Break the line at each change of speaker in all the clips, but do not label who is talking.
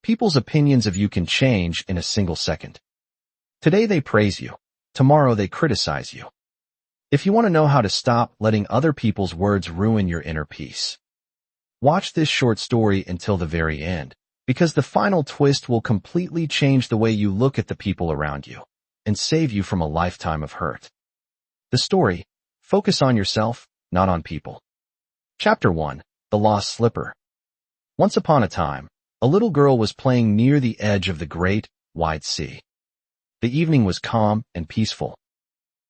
People's opinions of you can change in a single second. Today they praise you. Tomorrow they criticize you. If you want to know how to stop letting other people's words ruin your inner peace, watch this short story until the very end, because the final twist will completely change the way you look at the people around you and save you from a lifetime of hurt. The story: focus on yourself, not on people. Chapter 1. The Lost Slipper. Once upon a time, a little girl was playing near the edge of the great, wide sea. The evening was calm and peaceful.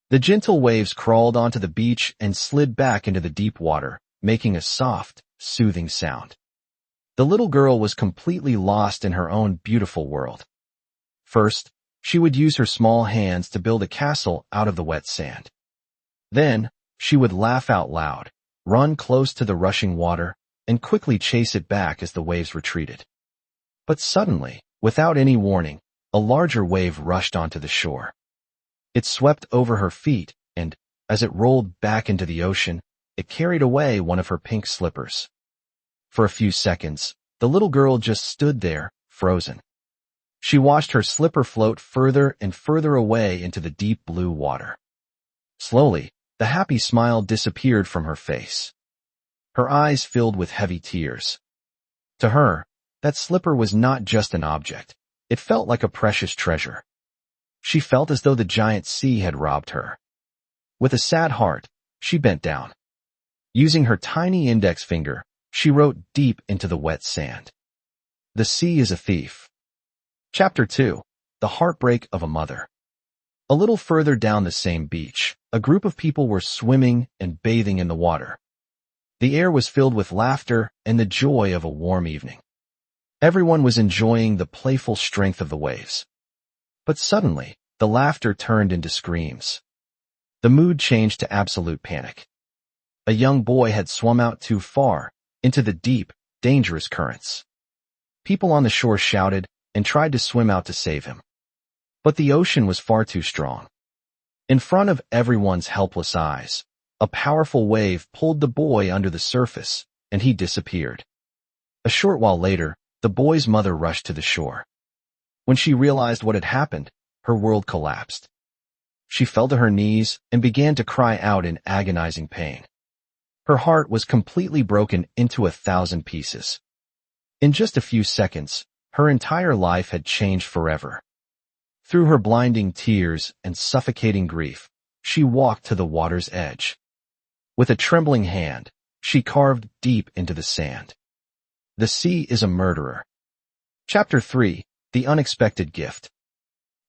The gentle waves crawled onto the beach and slid back into the deep water, making a soft, soothing sound. The little girl was completely lost in her own beautiful world. First, she would use her small hands to build a castle out of the wet sand. Then, she would laugh out loud, run close to the rushing water, and quickly chase it back as the waves retreated. But suddenly, without any warning, a larger wave rushed onto the shore. It swept over her feet, and, as it rolled back into the ocean, it carried away one of her pink slippers. For a few seconds, the little girl just stood there, frozen. She watched her slipper float further and further away into the deep blue water. Slowly, the happy smile disappeared from her face. Her eyes filled with heavy tears. To her, that slipper was not just an object. It felt like a precious treasure. She felt as though the giant sea had robbed her. With a sad heart, she bent down. Using her tiny index finger, she wrote deep into the wet sand: "The sea is a thief." Chapter 2. The Heartbreak of a Mother. A little further down the same beach, a group of people were swimming and bathing in the water. The air was filled with laughter and the joy of a warm evening. Everyone was enjoying the playful strength of the waves. But suddenly, the laughter turned into screams. The mood changed to absolute panic. A young boy had swum out too far, into the deep, dangerous currents. People on the shore shouted and tried to swim out to save him. But the ocean was far too strong. In front of everyone's helpless eyes, a powerful wave pulled the boy under the surface, and he disappeared. A short while later, the boy's mother rushed to the shore. When she realized what had happened, her world collapsed. She fell to her knees and began to cry out in agonizing pain. Her heart was completely broken into 1,000 pieces. In just a few seconds, her entire life had changed forever. Through her blinding tears and suffocating grief, she walked to the water's edge. With a trembling hand, she carved deep into the sand: "The sea is a murderer." Chapter 3. The Unexpected Gift.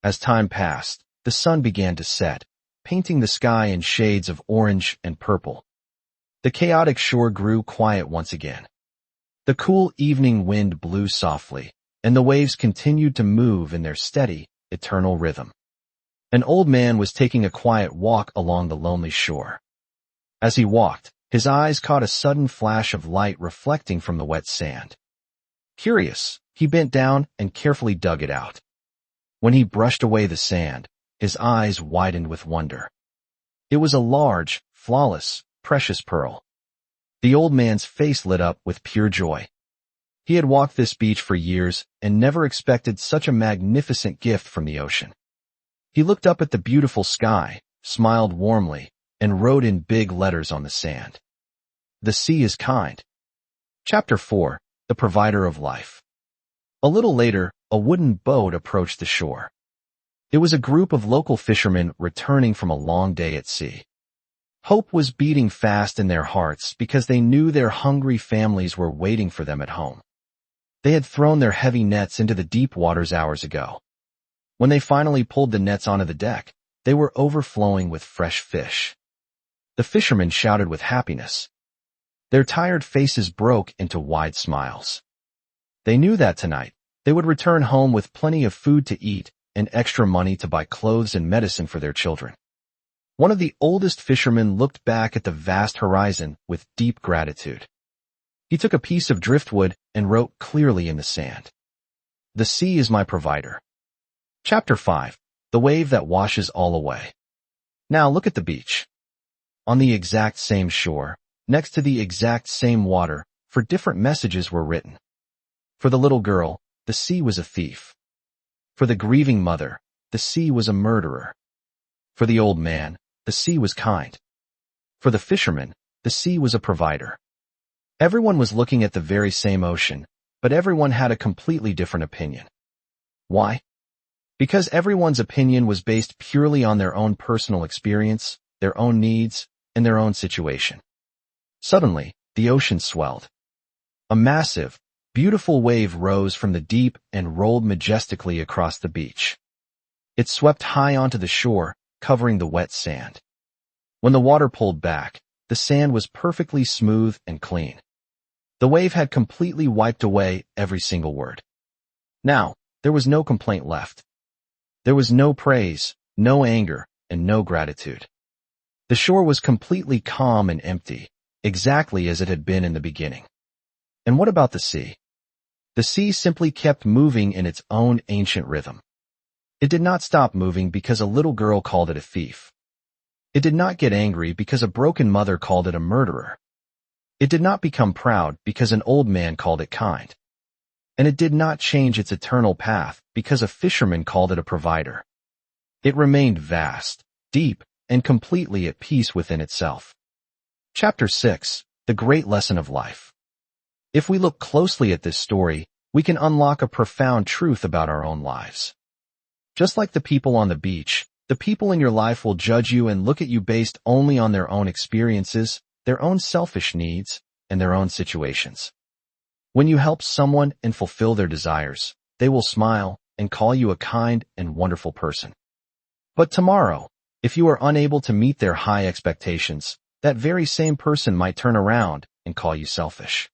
As time passed, the sun began to set, painting the sky in shades of orange and purple. The chaotic shore grew quiet once again. The cool evening wind blew softly, and the waves continued to move in their steady, eternal rhythm. An old man was taking a quiet walk along the lonely shore. As he walked, his eyes caught a sudden flash of light reflecting from the wet sand. Curious, he bent down and carefully dug it out. When he brushed away the sand, his eyes widened with wonder. It was a large, flawless, precious pearl. The old man's face lit up with pure joy. He had walked this beach for years and never expected such a magnificent gift from the ocean. He looked up at the beautiful sky, smiled warmly, and wrote in big letters on the sand: "The sea is kind." Chapter 4. The Provider of Life. A little later, a wooden boat approached the shore. It was a group of local fishermen returning from a long day at sea. Hope was beating fast in their hearts because they knew their hungry families were waiting for them at home. They had thrown their heavy nets into the deep waters hours ago. When they finally pulled the nets onto the deck, they were overflowing with fresh fish. The fishermen shouted with happiness. Their tired faces broke into wide smiles. They knew that tonight, they would return home with plenty of food to eat and extra money to buy clothes and medicine for their children. One of the oldest fishermen looked back at the vast horizon with deep gratitude. He took a piece of driftwood and wrote clearly in the sand: "The sea is my provider." Chapter 5. The Wave That Washes All Away. Now look at the beach. On the exact same shore, next to the exact same water, for different messages were written. For the little girl, the sea was a thief. For the grieving mother, the sea was a murderer. For the old man, the sea was kind. For the fisherman, the sea was a provider. Everyone was looking at the very same ocean, but everyone had a completely different opinion. Why? Because everyone's opinion was based purely on their own personal experience, their own needs, and their own situation. Suddenly, the ocean swelled. A massive, beautiful wave rose from the deep and rolled majestically across the beach. It swept high onto the shore, covering the wet sand. When the water pulled back, the sand was perfectly smooth and clean. The wave had completely wiped away every single word. Now, there was no complaint left. There was no praise, no anger, and no gratitude. The shore was completely calm and empty, exactly as it had been in the beginning. And what about the sea? The sea simply kept moving in its own ancient rhythm. It did not stop moving because a little girl called it a thief. It did not get angry because a broken mother called it a murderer. It did not become proud because an old man called it kind. And it did not change its eternal path because a fisherman called it a provider. It remained vast, deep, and completely at peace within itself. Chapter 6. The Great Lesson of Life. If we look closely at this story, we can unlock a profound truth about our own lives. Just like the people on the beach, the people in your life will judge you and look at you based only on their own experiences, their own selfish needs, and their own situations. When you help someone and fulfill their desires, they will smile and call you a kind and wonderful person. But tomorrow, if you are unable to meet their high expectations, that very same person might turn around and call you selfish.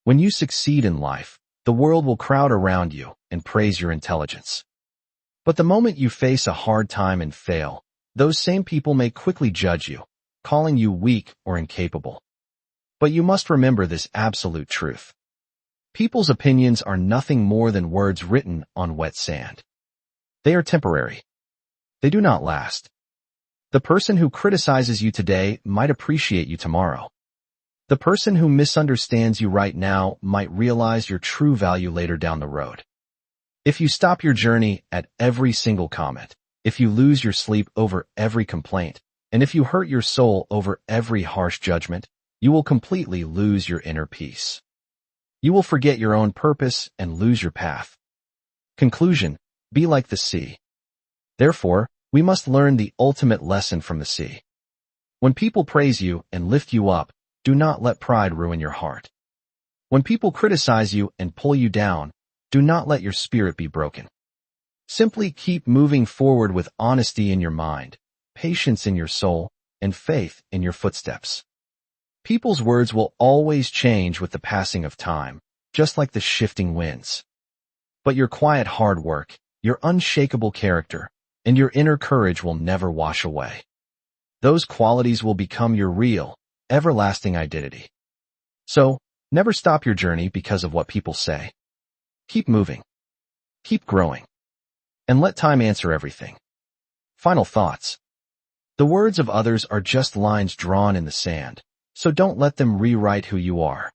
When you succeed in life, the world will crowd around you and praise your intelligence. But the moment you face a hard time and fail, those same people may quickly judge you, calling you weak or incapable. But you must remember this absolute truth. People's opinions are nothing more than words written on wet sand. They are temporary. They do not last. The person who criticizes you today might appreciate you tomorrow. The person who misunderstands you right now might realize your true value later down the road. If you stop your journey at every single comment, if you lose your sleep over every complaint, and if you hurt your soul over every harsh judgment, you will completely lose your inner peace. You will forget your own purpose and lose your path. Conclusion: be like the sea. Therefore, we must learn the ultimate lesson from the sea. When people praise you and lift you up, do not let pride ruin your heart. When people criticize you and pull you down, do not let your spirit be broken. Simply keep moving forward with honesty in your mind, patience in your soul, and faith in your footsteps. People's words will always change with the passing of time, just like the shifting winds. But your quiet hard work, your unshakable character, and your inner courage will never wash away. Those qualities will become your real, everlasting identity. So, never stop your journey because of what people say. Keep moving. Keep growing. And let time answer everything. Final thoughts. The words of others are just lines drawn in the sand, so don't let them rewrite who you are.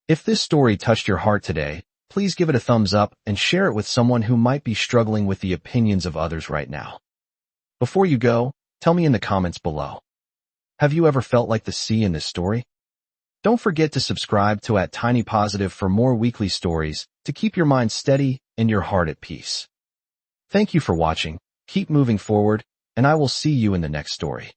If this story touched your heart today, please give it a thumbs up and share it with someone who might be struggling with the opinions of others right now. Before you go, tell me in the comments below. Have you ever felt like the sea in this story? Don't forget to subscribe to @tinypositive for more weekly stories to keep your mind steady and your heart at peace. Thank you for watching, keep moving forward, and I will see you in the next story.